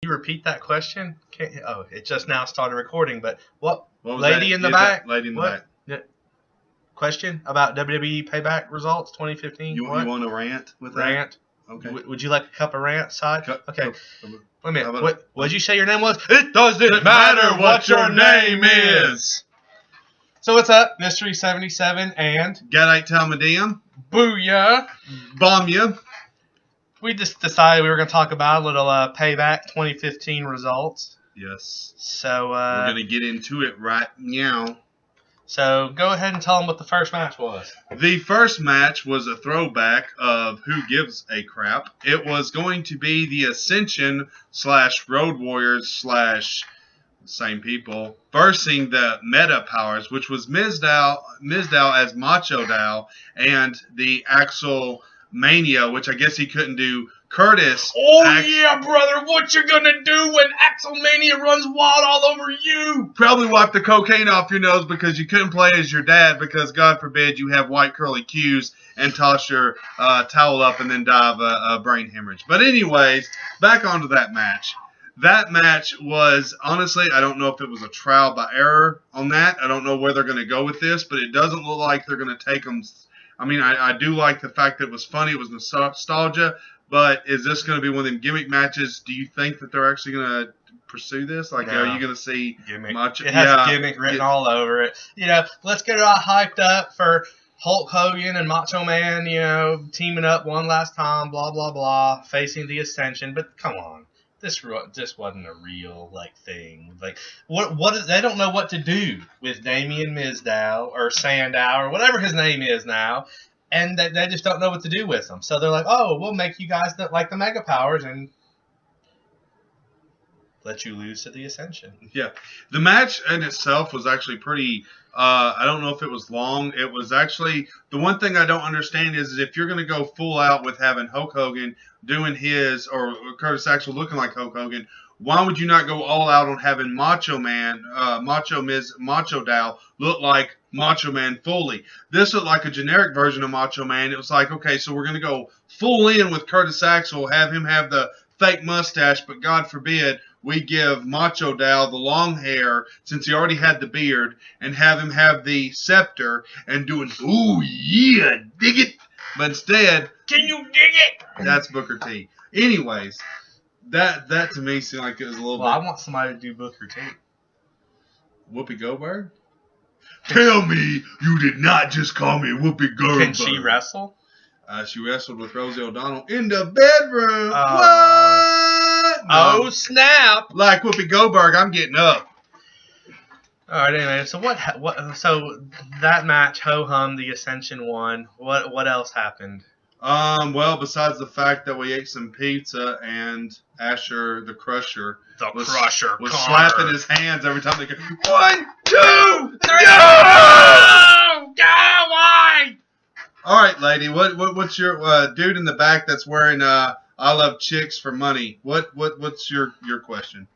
you repeat that question? Oh, it just now started recording. But what was lady that? in the back? Lady in the back. Question about WWE Payback results 2015. You want to rant with that? Rant. Okay. Would you like a cup of rant side? Okay. Wait a minute. What did you say your name was? It doesn't matter what your name is. So what's up, Mystery 77 and Gadite Talmudim. Booyah. Bomb ya. We just decided we were going to talk about a little Payback 2015 results. Yes. So we're going to get into it right now. So go ahead and tell them what the first match was. The first match was a throwback of Who Gives a Crap. It was going to be the Ascension / Road Warriors / same people versing the Meta Powers, which was Mizdow as Macho Dow and the Axel Mania, which I guess he couldn't do. Curtis. Yeah, brother. What you gonna do when Axelmania runs wild all over you? Probably wipe the cocaine off your nose because you couldn't play as your dad because, God forbid, you have white curly cues and toss your towel up and then die of a brain hemorrhage. But anyways, back onto that match. That match was, honestly, I don't know if it was a trial by error on that. I don't know where they're going to go with this, but it doesn't look like they're going to take them. I mean, I do like the fact that it was funny. It was nostalgia. But is this going to be one of them gimmick matches? Do you think that they're actually going to pursue this? Like, no. Are you going to see gimmick? Much? It has gimmick written all over it. Let's get it all hyped up for Hulk Hogan and Macho Man, teaming up one last time, blah, blah, blah, facing the Ascension. But come on. This wasn't a real thing. What they don't know what to do with Damien Mizdow or Sandow or whatever his name is now. And they just don't know what to do with them. So they're like, oh, we'll make you guys like the Mega Powers and let you lose to the Ascension. Yeah. The match in itself was actually pretty, I don't know if it was long. It was actually, the one thing I don't understand is if you're going to go full out with having Hulk Hogan doing his, or Curtis Axel looking like Hulk Hogan, why would you not go all out on having Macho Man, Macho Dow look like Macho Man fully? This looked like a generic version of Macho Man. It was like, okay, so we're going to go full in with Curtis Axel, have him have the fake mustache, but God forbid we give Macho Dow the long hair since he already had the beard and have him have the scepter and doing, ooh, yeah, dig it. But instead, can you dig it? That's Booker T. Anyways. That to me seemed like it was a little bit. I want somebody to do Booker T. Whoopi Goldberg? Tell me you did not just call me Whoopi Goldberg. Can she wrestle? She wrestled with Rosie O'Donnell in the bedroom. What? No. Oh, snap. Like Whoopi Goldberg, I'm getting up. All right, anyway. So what? So that match, ho-hum, the Ascension won. What else happened? Well, besides the fact that we ate some pizza and Asher the Crusher was slapping his hands every time they go 1, 2, 3, go! Why? All right, lady. What's your dude in the back that's wearing I love chicks for money? What's your question?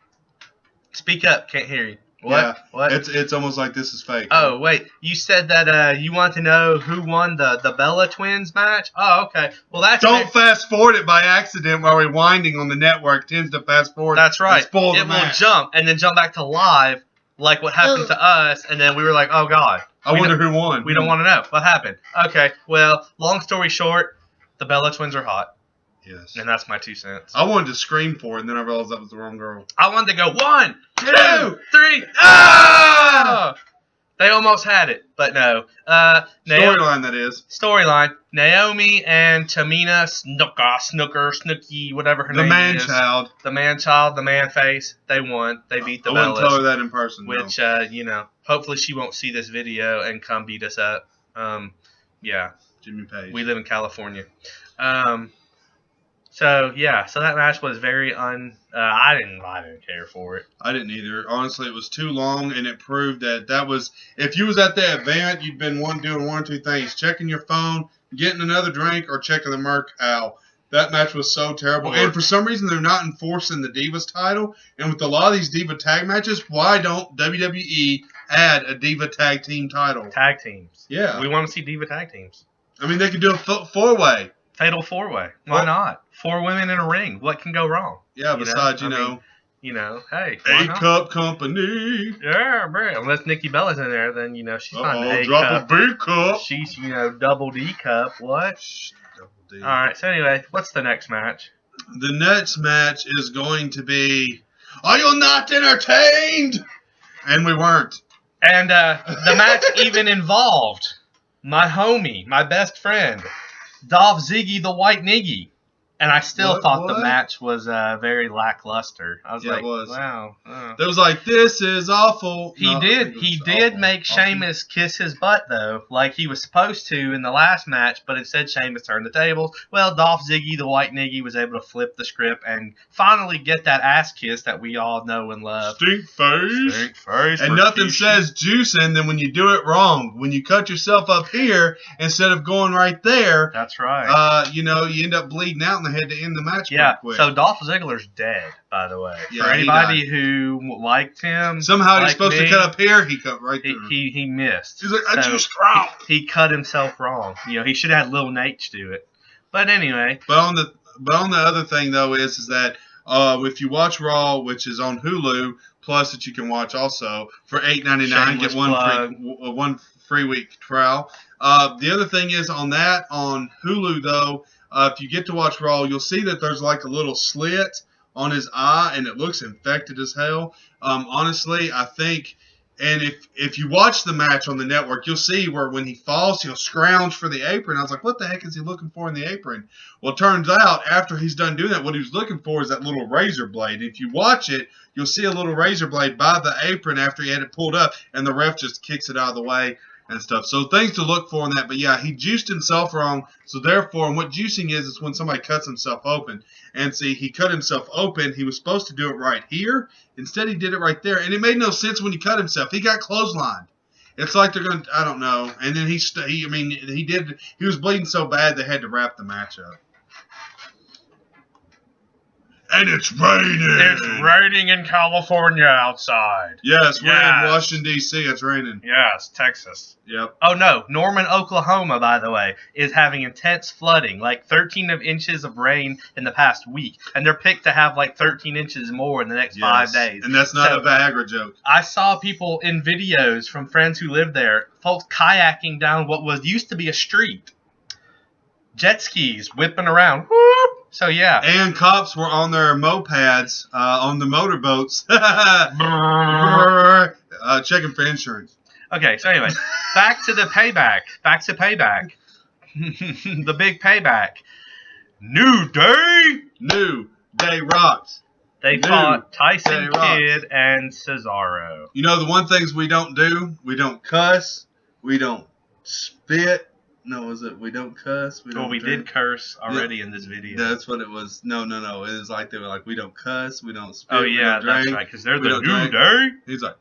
Speak up. Can't hear you. What? Yeah, what? It's almost like this is fake. Oh, wait. You said that you want to know who won the Bella Twins match? Oh, okay. Well, that's... Don't fast forward it by accident while rewinding on the network. Tends to fast forward. That's right. It will jump and then jump back to live like what happened to us. And then we were like, oh, God. I wonder who won. We don't want to know what happened. Okay. Well, long story short, the Bella Twins are hot. Yes. And that's my 2 cents. I wanted to scream for it, and then I realized that was the wrong girl. I wanted to go 1, 2, 3. Ah! They almost had it, but no. Storyline, that is. Storyline. Naomi and Tamina Snooky, whatever her name is. The man-child. The man-child, the man-face. They won. They beat the Bellas. I wouldn't tell her that in person, which, hopefully she won't see this video and come beat us up. Yeah. Jimmy Page. We live in California. So that match was very I didn't care for it. I didn't either. Honestly, it was too long, and it proved that was, if you was at that event, you'd been doing one or two things: checking your phone, getting another drink, or checking the Merc Owl. That match was so terrible. And for some reason, they're not enforcing the Divas title. And with a lot of these Diva tag matches, why don't WWE add a Diva tag team title? Tag teams. Yeah. We want to see Diva tag teams. I mean, they could do a four-way. Fatal 4-way. Why not? 4 women in a ring. What can go wrong? Yeah, besides, You know, hey, why not? A-Cup Company. Yeah, bro. Unless Nikki Bella's in there, then, you know, she's not an A drop cup. a B cup. She's, you know, double D cup. What? Double D. All right, so anyway, what's the next match? The next match is going to be, are you not entertained? And we weren't. And the match even involved my homie, my best friend, Dolph Ziggy the White Niggy. And I still thought the match was very lackluster. I was like, wow. It was like, this is awful. He did make Sheamus kiss his butt, though, like he was supposed to in the last match, but instead Sheamus turned the tables. Well, Dolph Ziggy, the White Niggy, was able to flip the script and finally get that ass kiss that we all know and love. Stink face. And nothing says juicing than when you do it wrong. When you cut yourself up here instead of going right there. That's right. You know, you end up bleeding out in the head to end the match pretty quick. So Dolph Ziggler's dead, by the way. Yeah, for anybody who liked him, somehow he's supposed to cut up here. He cut right there. He missed. He's like, I just wrong. He cut himself wrong. You know, he should have had Lil Nate do it. But anyway. But on the other thing though is that if you watch Raw, which is on Hulu, plus that you can watch also for $8.99, get one free week trial. The other thing is on Hulu though. If you get to watch Raw, you'll see that there's like a little slit on his eye, and it looks infected as hell. Honestly, I think, and if you watch the match on the network, you'll see where when he falls, he'll scrounge for the apron. I was like, what the heck is he looking for in the apron? Well, it turns out after he's done doing that, what he was looking for is that little razor blade. If you watch it, you'll see a little razor blade by the apron after he had it pulled up, and the ref just kicks it out of the way. And stuff. So things to look for in that. But yeah, he juiced himself wrong. So therefore, and what juicing is when somebody cuts himself open. And see, he cut himself open. He was supposed to do it right here. Instead, he did it right there. And it made no sense when he cut himself. He got clotheslined. It's like they're going to, I don't know. And then he was bleeding so bad they had to wrap the match up. And it's raining. It's raining in California outside. Yes, we're in Washington, D.C. It's raining. Yes, Texas. Yep. Oh, no. Norman, Oklahoma, by the way, is having intense flooding, like 13 inches of rain in the past week. And they're picked to have like 13 inches more in the next 5 days. And that's not a Viagra joke. I saw people in videos from friends who live there, folks kayaking down what used to be a street. Jet skis whipping around. Whoop. So, yeah. And cops were on their mopeds, on the motorboats, checking for insurance. Okay, so anyway, back to the payback. Back to Payback. The big payback. New Day rocks. They fought Tyson Kidd and Cesaro. You know, the one things we don't do, we don't cuss, we don't spit. No, is it? We don't cuss. We did curse already in this video. That's what it was. No. It was like they were like, we don't cuss, we don't spit. Oh yeah, that's right. Because they're the New Day. He's like,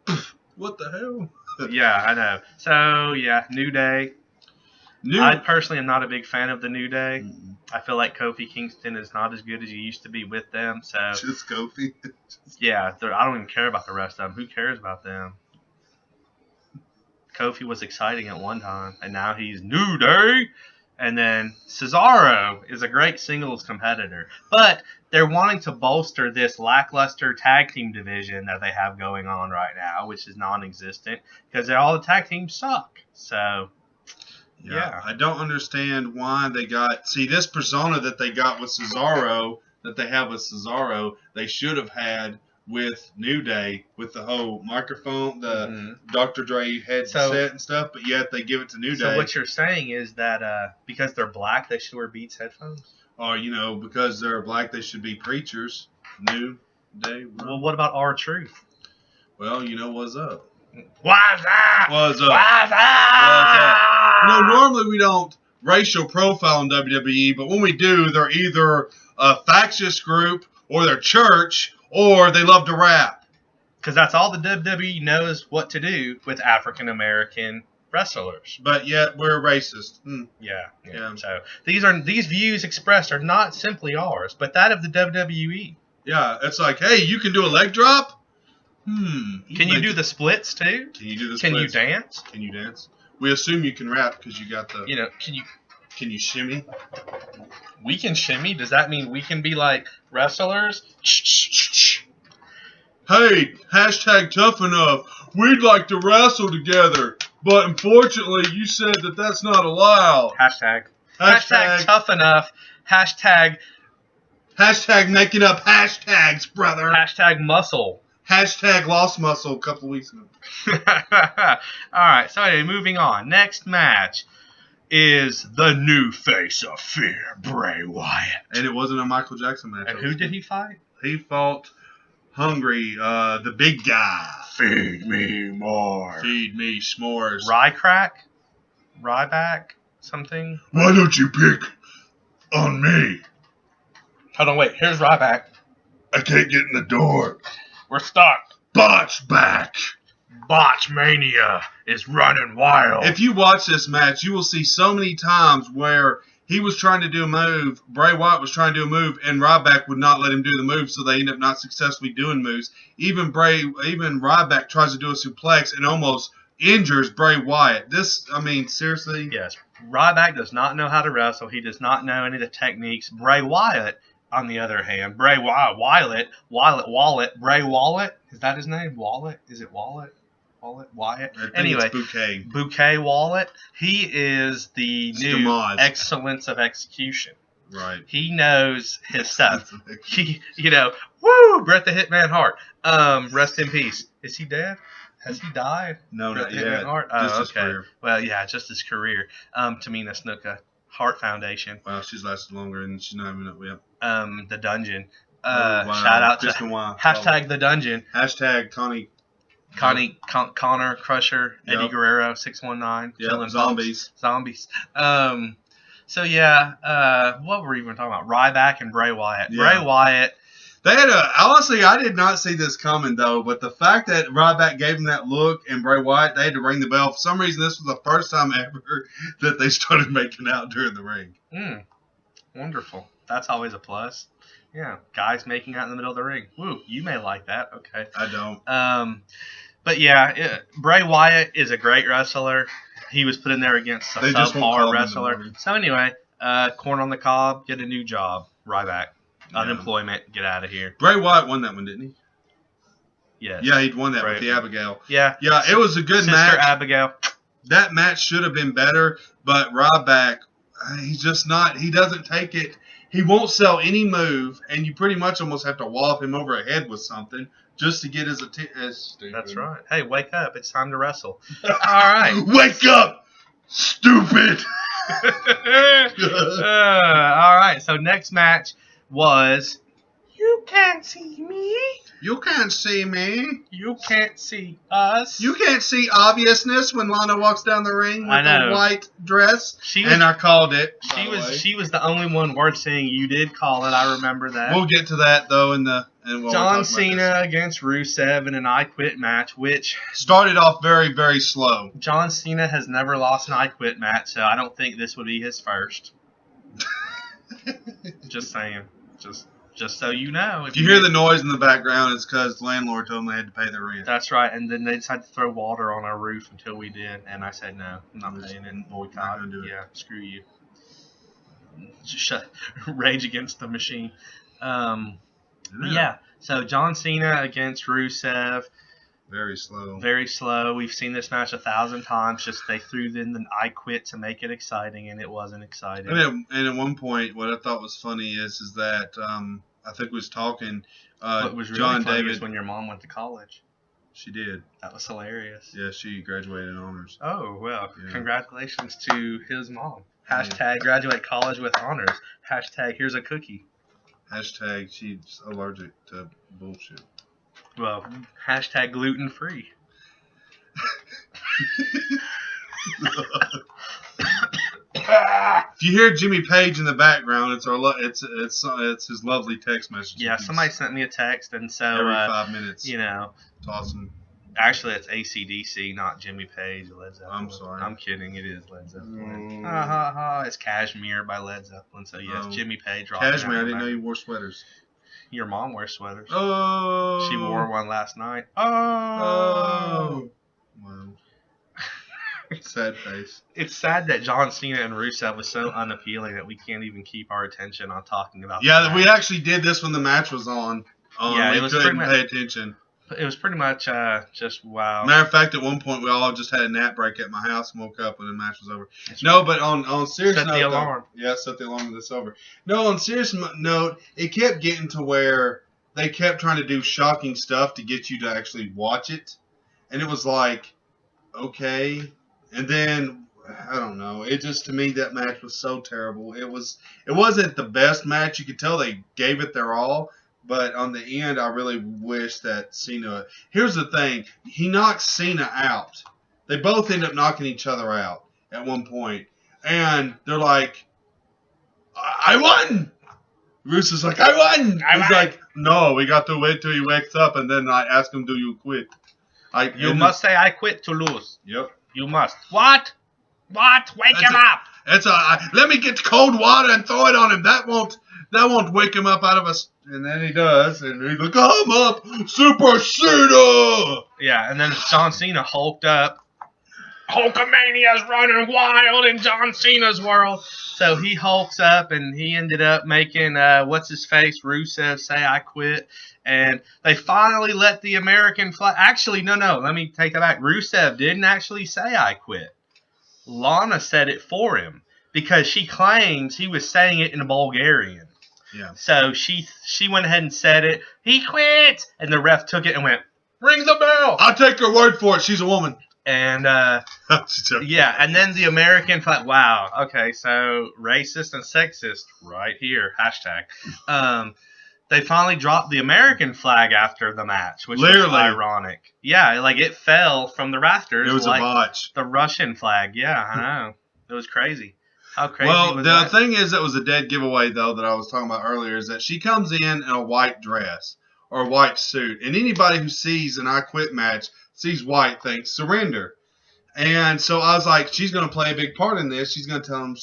what the hell? Yeah, I know. So yeah, New Day. I personally am not a big fan of the New Day. Mm-mm. I feel like Kofi Kingston is not as good as he used to be with them. So just Kofi. Yeah, I don't even care about the rest of them. Who cares about them? Kofi was exciting at one time, and now he's New Day. And then Cesaro is a great singles competitor. But they're wanting to bolster this lackluster tag team division that they have going on right now, which is non-existent, because all the tag teams suck. So, yeah. I don't understand why they got... See, this persona that they got with Cesaro, they should have had with New Day, with the whole microphone, the Dr. Dre headset and stuff, but yet they give it to New Day. So what you're saying is that because they're black, they should wear Beats headphones? Or, because they're black, they should be preachers. New Day. Well, what about R-Truth? Well, what's up. What's up? What's up? What's up? Normally we don't racial profile in WWE, but when we do, they're either a factious group or they're church, or they love to rap. Because that's all the WWE knows what to do with African-American wrestlers. But yet we're racist. Yeah. So these views expressed are not simply ours, but that of the WWE. Yeah, it's like, hey, you can do a leg drop? Can you do the splits too? Can you do the splits? Can you dance? Can you dance? We assume you can rap because you got the... Can you shimmy? We can shimmy. Does that mean we can be like wrestlers? hey, hashtag tough enough. We'd like to wrestle together, but unfortunately, you said that that's not allowed. Hashtag tough enough. Hashtag making up hashtags, brother. Hashtag muscle. Hashtag lost muscle a couple of weeks ago. All right. So anyway, moving on. Next match is the new face of fear, Bray Wyatt. And it wasn't a Michael Jackson match. And who did he fight? He fought Hungry, the big guy. Feed me more. Feed me s'mores. Ryback? Something? Why don't you pick on me? Hold on, wait. Here's Ryback. I can't get in the door. We're stuck. Botch back. Botch Mania is running wild. If you watch this match, you will see so many times where he was trying to do a move, Bray Wyatt was trying to do a move, and Ryback would not let him do the move, so they end up not successfully doing moves. Even Ryback tries to do a suplex and almost injures Bray Wyatt. Seriously? Yes. Ryback does not know how to wrestle. He does not know any of the techniques. Bray Wyatt, on the other hand, Bray Wyatt, Bray Wyatt, is that his name? Wallet? Is it Wallet? Wyatt. Anyway, it's Bouquet Wallet. He is the new Demise. excellence of execution. Right. He knows his stuff. Woo! Bret the Hitman Hart. Rest in peace. Is he dead? Has he died? No, Bret not the yet. Hitman Hart? Just Oh, his okay. career. Well, yeah, just his career. Tamina Snuka, Hart Foundation. Wow, she's lasted longer and she's not even up yet. The Dungeon. Wow. Shout out Kristen to Wiig. hashtag The Dungeon. Hashtag Connor Crusher, Yep. Eddie Guerrero, 619, Yep, killing zombies. folks. Zombies. So yeah, what were we even talking about? Ryback and Bray Wyatt. Yeah. Bray Wyatt. They had honestly, I did not see this coming though, but the fact that Ryback gave him that look and Bray Wyatt, they had to ring the bell. For some reason, this was the first time ever that they started making out during the ring. Wonderful. That's always a plus. Yeah, guys making out in the middle of the ring. Woo, you may like that. Okay. I don't. But yeah, Bray Wyatt is a great wrestler. He was put in there against a subpar wrestler. So anyway, corn on the cob, get a new job. Ryback. Unemployment, get out of here. Bray Wyatt won that one, didn't he? Yes. Yeah, he'd won that with the Abigail. Yeah. Yeah, it was a good Sister match. Abigail. That match should have been better, but Ryback, he's just not. He doesn't take it. He won't sell any move, and you pretty much almost have to wallop him over a head with something just to get his attention. That's right. Hey, wake up. It's time to wrestle. All right. Wake up, stupid. All right. So next match was You Can't See Me. You can't see me. You can't see us. You can't see obviousness when Lana walks down the ring with a white dress. I called it. She was the only one worth seeing. You did call it. I remember that. We'll get to that though John Cena against Rusev in an I Quit match, which started off very, very slow. John Cena has never lost an I Quit match, so I don't think this would be his first. Just saying. Just so you know. If you hear the noise in the background, it's because the landlord told them they had to pay their rent. That's right. And then they decided to throw water on our roof until we did. And I said, no, I'm not paying it. Boycott. Yeah, screw you. Just rage against the machine. Yeah. So John Cena against Rusev. Very slow. Very slow. We've seen this match 1,000 times. Just they threw in the I Quit to make it exciting, and it wasn't exciting. And at one point, what I thought was funny is that I think we was talking. What was really John funny David was when your mom went to college. She did. That was hilarious. Yeah, she graduated in honors. Oh well, Congratulations to his mom. Hashtag graduate college with honors. Hashtag here's a cookie. Hashtag she's allergic to bullshit. Well, hashtag gluten free. If you hear Jimmy Page in the background, it's his lovely text message. Yeah, somebody sent me a text, and so every 5 minutes, tossing. Actually, it's AC/DC, not Jimmy Page. Led Zeppelin. I'm sorry. I'm kidding. It is Led Zeppelin. It's Cashmere by Led Zeppelin. So yes, Jimmy Page. Cashmere. I didn't know you wore sweaters. Your mom wears sweaters. Oh. She wore one last night. Oh. Wow. Sad face. It's sad that John Cena and Rusev was so unappealing that we can't even keep our attention on talking about. Yeah, we actually did this when the match was on. Yeah, we couldn't pay attention. It was pretty much just wow. Matter of fact, at one point we all just had a nap break at my house and woke up when the match was over. No, but on serious Set note, the alarm. set the alarm when it's over. No, on serious note, it kept getting to where they kept trying to do shocking stuff to get you to actually watch it, and it was like, okay, and then I don't know. It just, to me, that match was so terrible. It wasn't the best match. You could tell they gave it their all. But on the end, I really wish that Cena. Here's the thing: he knocks Cena out. They both end up knocking each other out at one point, and they're like, "I won." Russo's like, "I won." He's like, "No, we got to wait till he wakes up, and then I ask him, do you quit?" You must say, "I quit" to lose. Yep. You must. What? Wake him up. Let me get cold water and throw it on him. That won't wake him up out of us. And then he does, and he's like, "I'm up, Super Cena." Yeah, and then John Cena hulked up. Hulkamania's running wild in John Cena's world. So he hulks up, and he ended up making what's his face, Rusev, say, "I quit." And they finally let the American flag. Actually, no. Let me take that back. Rusev didn't actually say, "I quit." Lana said it for him because she claims he was saying it in Bulgarian. Yeah. So she went ahead and said it. He quit, and the ref took it and went, "Ring the bell." I'll take her word for it. She's a woman. And yeah, and then the American flag. Wow. Okay, so racist and sexist right here. #. They finally dropped the American flag after the match, which was ironic. Yeah, like it fell from the rafters. It was like a botch. The Russian flag. Yeah, I know. It was crazy. How crazy was the that? thing is, that was a dead giveaway, though, that I was talking about earlier, is that she comes in a white dress or a white suit. And anybody who sees an I Quit match, sees white, thinks surrender. And so I was like, she's going to play a big part in this. She's going to tell him,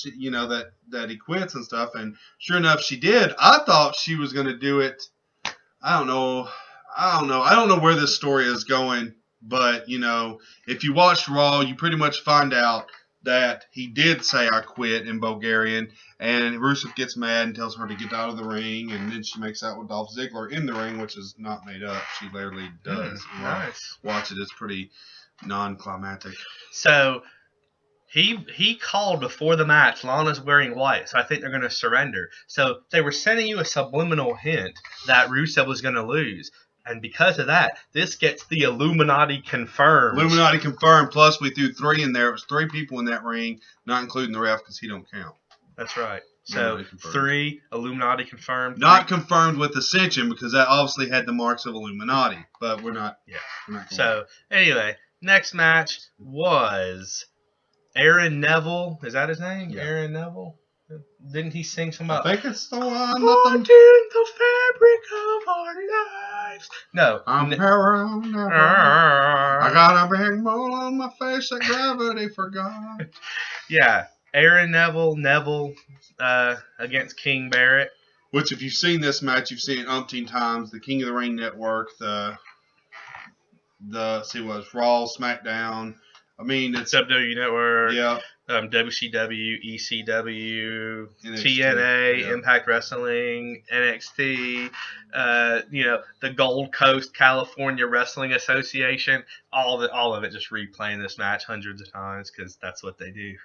that he quits and stuff. And sure enough, she did. I thought she was going to do it. I don't know. I don't know where this story is going. But, if you watch Raw, you pretty much find out that he did say "I quit" in Bulgarian, and Rusev gets mad and tells her to get out of the ring, and then she makes out with Dolph Ziggler in the ring, which is not made up. She literally does. Nice. Watch it. It's pretty non-climactic. So he called before the match, Lana's wearing white, so I think they're going to surrender. So they were sending you a subliminal hint that Rusev was going to lose. And because of that, this gets the Illuminati confirmed. Illuminati confirmed. Plus, we threw 3 in there. It was 3 people in that ring, not including the ref because he don't count. That's right. So 3 Illuminati confirmed. Not confirmed with Ascension because that obviously had the marks of Illuminati. But we're not. Yeah. We're not so anyway, next match was Aaron Neville. Is that his name? Yeah. Aaron Neville. Didn't he sing something about? I think it's the one. Caught in the fabric of our lives. No. I'm I got a big mole on my face that gravity forgot. Yeah. Aaron Neville against King Barrett. Which, if you've seen this match, you've seen it umpteen times. The King of the Ring Network, the Raw, SmackDown. I mean, it's WWE Network. Yeah. WCW, ECW, NXT, TNA, Impact Wrestling, NXT, the Gold Coast California Wrestling Association, all of it just replaying this match hundreds of times because that's what they do.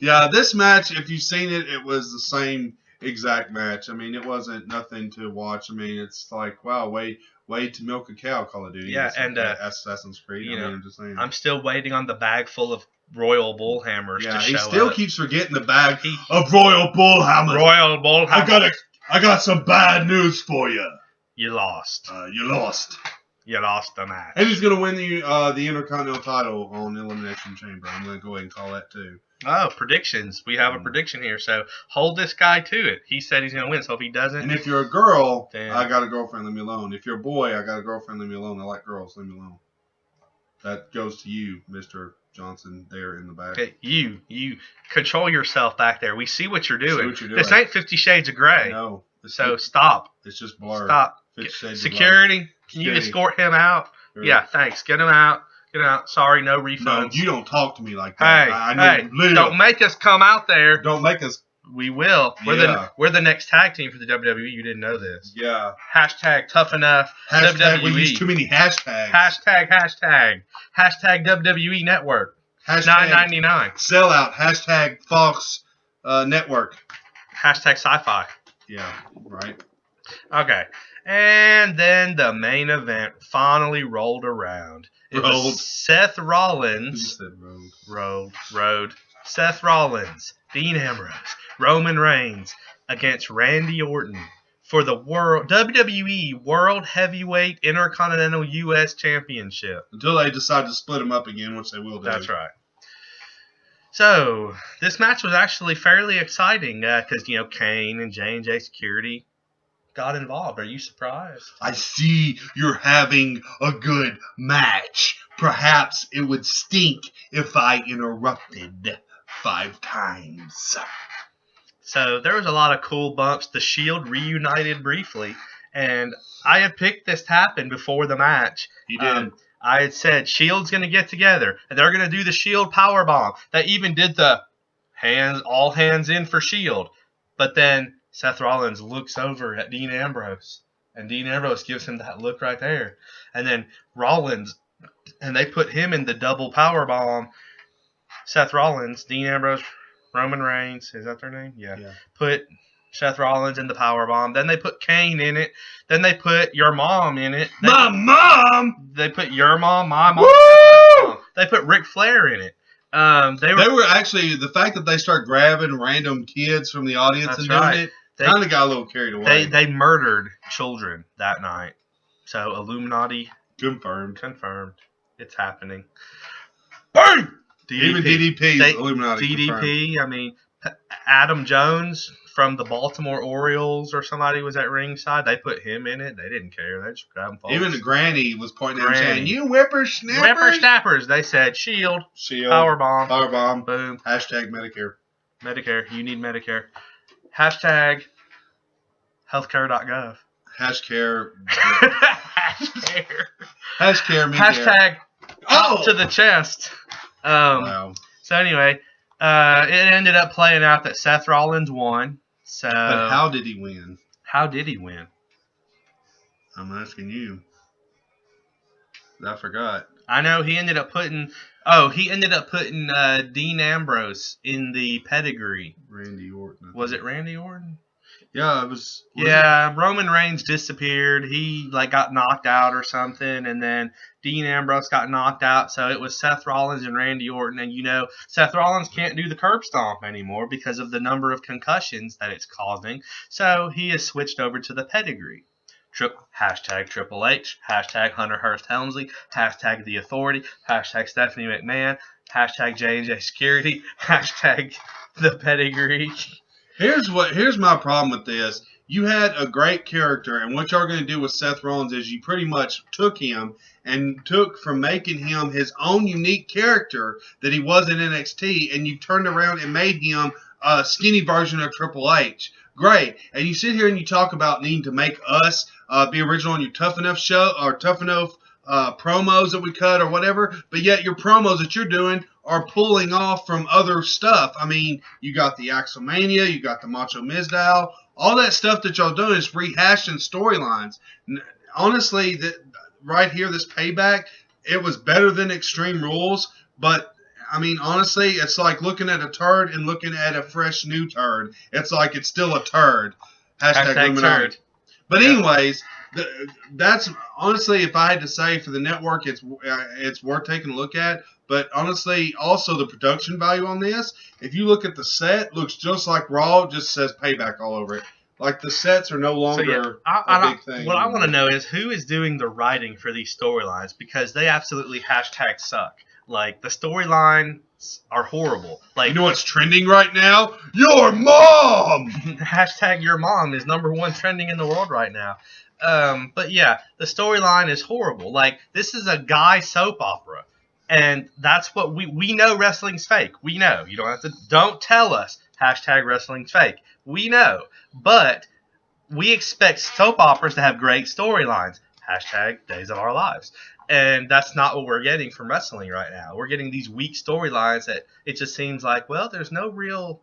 Yeah, this match, if you've seen it, it was the same exact match. I mean, it wasn't nothing to watch. I mean, it's like, wow, way to milk a cow, Call of Duty. Yeah, and Assassin's Creed. I'm just saying. I'm still waiting on the bag full of Royal Bullhammers to show up. He still keeps forgetting the bag of Royal Bullhammers. Royal Bullhammers. I got some bad news for you. You lost. You lost. You lost the match. And he's going to win the Intercontinental title on Elimination Chamber. I'm going to go ahead and call that too. Oh, predictions. We have a prediction here, so hold this guy to it. He said he's going to win, so if he doesn't... And if you're a girl, then... I got a girlfriend, leave me alone. If you're a boy, I got a girlfriend, leave me alone. I like girls, leave me alone. That goes to you, Mr. Johnson, there in the back. Okay, you control yourself back there. We see what you're doing. This ain't 50 Shades of Grey. No. So stop. It's just blurred. Stop. Security, can you escort him out? Sure. Yeah, thanks. Get him out. Sorry, no refunds. No, you don't talk to me like that. Hey, don't make us come out there. Don't make us We will. We're the next tag team for the WWE. You didn't know this. Yeah. Hashtag tough enough. Hashtag WWE. we use too many hashtags. Hashtag WWE Network. Hashtag $9.99. sellout. Hashtag Fox Network. Hashtag sci-fi. Yeah, right. Okay. And then the main event finally rolled around. It was Seth Rollins. Rolled. Seth Rollins, Dean Ambrose, Roman Reigns against Randy Orton for the WWE World Heavyweight Intercontinental U.S. Championship. Until they decide to split them up again, which they will do. That's right. So, this match was actually fairly exciting because, Kane and J&J Security got involved. Are you surprised? I see you're having a good match. Perhaps it would stink if I interrupted 5 times. So there was a lot of cool bumps. The Shield reunited briefly, and I had picked this to happen before the match. You did. I had said Shield's going to get together, and they're going to do the Shield powerbomb. They even did the all hands in for Shield. But then Seth Rollins looks over at Dean Ambrose, and Dean Ambrose gives him that look right there. And then Rollins, and they put him in the double powerbomb. Seth Rollins, Dean Ambrose, Roman Reigns, is that their name? Yeah. Put Seth Rollins in the powerbomb. Then they put Kane in it. Then they put your mom in it. My mom! They put your mom, my mom. Woo! They put Ric Flair in it. They were actually, the fact that they start grabbing random kids from the audience and doing it, kind of got a little carried away. They murdered children that night. So Illuminati. Confirmed. It's happening. Bang! DDP. Even DDP, Illuminati. DDP, confirmed. I mean, Adam Jones from the Baltimore Orioles or somebody was at ringside. They put him in it. They didn't care. They just grabbed him. Even the granny was pointing at him saying, "You whippersnappers." Whippersnappers. They said, Shield. Powerbomb. Boom. Hashtag Medicare. You need Medicare. Hashtag healthcare.gov. Hashtag. Hashtag to the chest. Wow. So anyway, it ended up playing out that Seth Rollins won. So, but how did he win? I'm asking you. I forgot. I know he ended up putting Dean Ambrose in the pedigree. Randy Orton. Was it Randy Orton? Yeah, it was. Roman Reigns disappeared. He got knocked out or something, and then Dean Ambrose got knocked out. So it was Seth Rollins and Randy Orton, and Seth Rollins can't do the curb stomp anymore because of the number of concussions that it's causing. So he has switched over to the pedigree. Hashtag Triple H, hashtag Hunter Hearst Helmsley, hashtag The Authority, hashtag Stephanie McMahon, hashtag J&J Security, hashtag The Pedigree. Here's my problem with this. You had a great character, and what y'all going to do with Seth Rollins is you pretty much took him and took from making him his own unique character that he was in NXT, and you turned around and made him a skinny version of Triple H. Great. And you sit here and you talk about needing to make us be original on your Tough Enough show or Tough Enough promos that we cut or whatever, but yet your promos that you're doing are pulling off from other stuff. I mean, you got the Axelmania, you got the Macho Mizdow, all that stuff that y'all doing is rehashing storylines. Honestly, right here, this Payback, it was better than Extreme Rules, but I mean, honestly, it's like looking at a turd and looking at a fresh new turd. It's like it's still a turd. Hashtag turd. But anyways, that's honestly, if I had to say for the network, it's worth taking a look at. But honestly, also the production value on this, if you look at the set, looks just like Raw, just says Payback all over it. Like the sets are no longer a big thing. What I want to know is who is doing the writing for these storylines, because they absolutely hashtag suck. Like, the storylines are horrible. Like, you know what's trending right now? Your mom! Hashtag your mom is #1 trending in the world right now. But yeah, the storyline is horrible. Like, this is a guy soap opera. And that's what we know wrestling's fake. We know. You don't tell us hashtag wrestling's fake. We know. But we expect soap operas to have great storylines. Hashtag Days of Our Lives. And that's not what we're getting from wrestling right now. We're getting these weak storylines that it just seems like, well, there's no real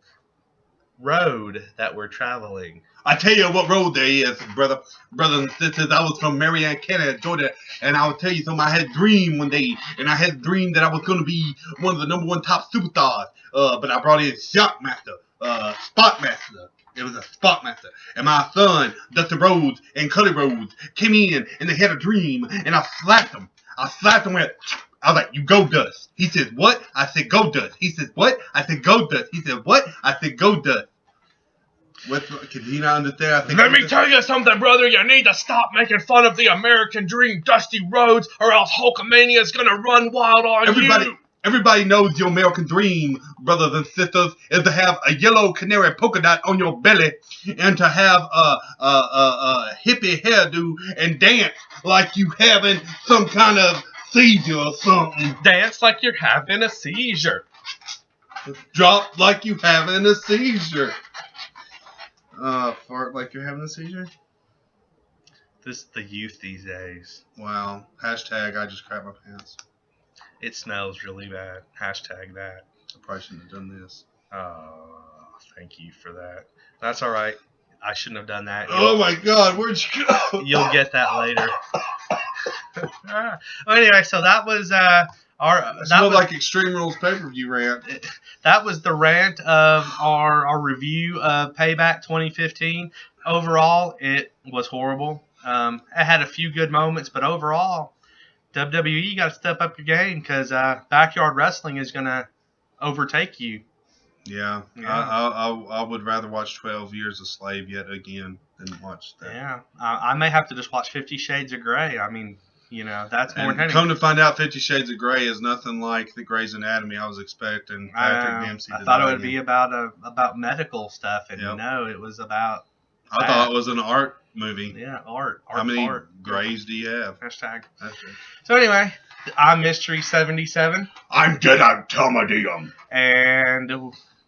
road that we're traveling. I tell you what road there is, brothers and sisters. I was from Marianne, Canada, Georgia, and I will tell you something. I had a dream one day, and I had a dream that I was going to be one of the #1 top superstars. But I brought in Shockmaster, Spotmaster. It was a Spotmaster. And my son, Dustin Rhodes and Cuddy Rhodes, came in, and they had a dream, and I slapped them. I was like, you go, Dust. He says, what? I said, go, Dust. He says, what? I said, go, Dust. He said, what? I said, go, Dust. Can he not understand? Let me tell you something, brother. You need to stop making fun of the American Dream, Dusty Rhodes, or else Hulkamania is gonna run wild on you. Everybody knows your American dream, brothers and sisters, is to have a yellow canary polka dot on your belly and to have a hippie hairdo and dance like you having some kind of seizure or something. Dance like you're having a seizure. Drop like you having a seizure. Fart like you're having a seizure? This is the youth these days. Wow. Hashtag I just crap my pants. It smells really bad. Hashtag that. I probably shouldn't have done this. Oh, thank you for that. That's all right. I shouldn't have done that. Oh my God, where'd you go? You'll get that later. Well, anyway, so that was our. It smelled like Extreme Rules pay-per-view rant. That was the rant of our review of Payback 2015. Overall, it was horrible. It had a few good moments, but overall, WWE, you got to step up your game because backyard wrestling is going to overtake you. Yeah. I would rather watch 12 Years a Slave yet again than watch that. Yeah, I may have to just watch 50 Shades of Grey. I mean, you know, that's more than come to find out, 50 Shades of Grey is nothing like the Grey's Anatomy I was expecting. Patrick Dempsey. I thought it would be about medical stuff, and no, it was about. I thought it was an art movie. Yeah, art. How many Greys do you have? Hashtag. So anyway, I'm Mystery 77. I'm Dead Out Tomadium. And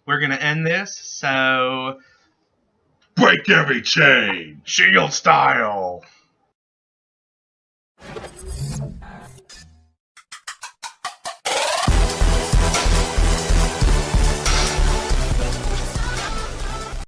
we're gonna end this. So break every chain, Shield style.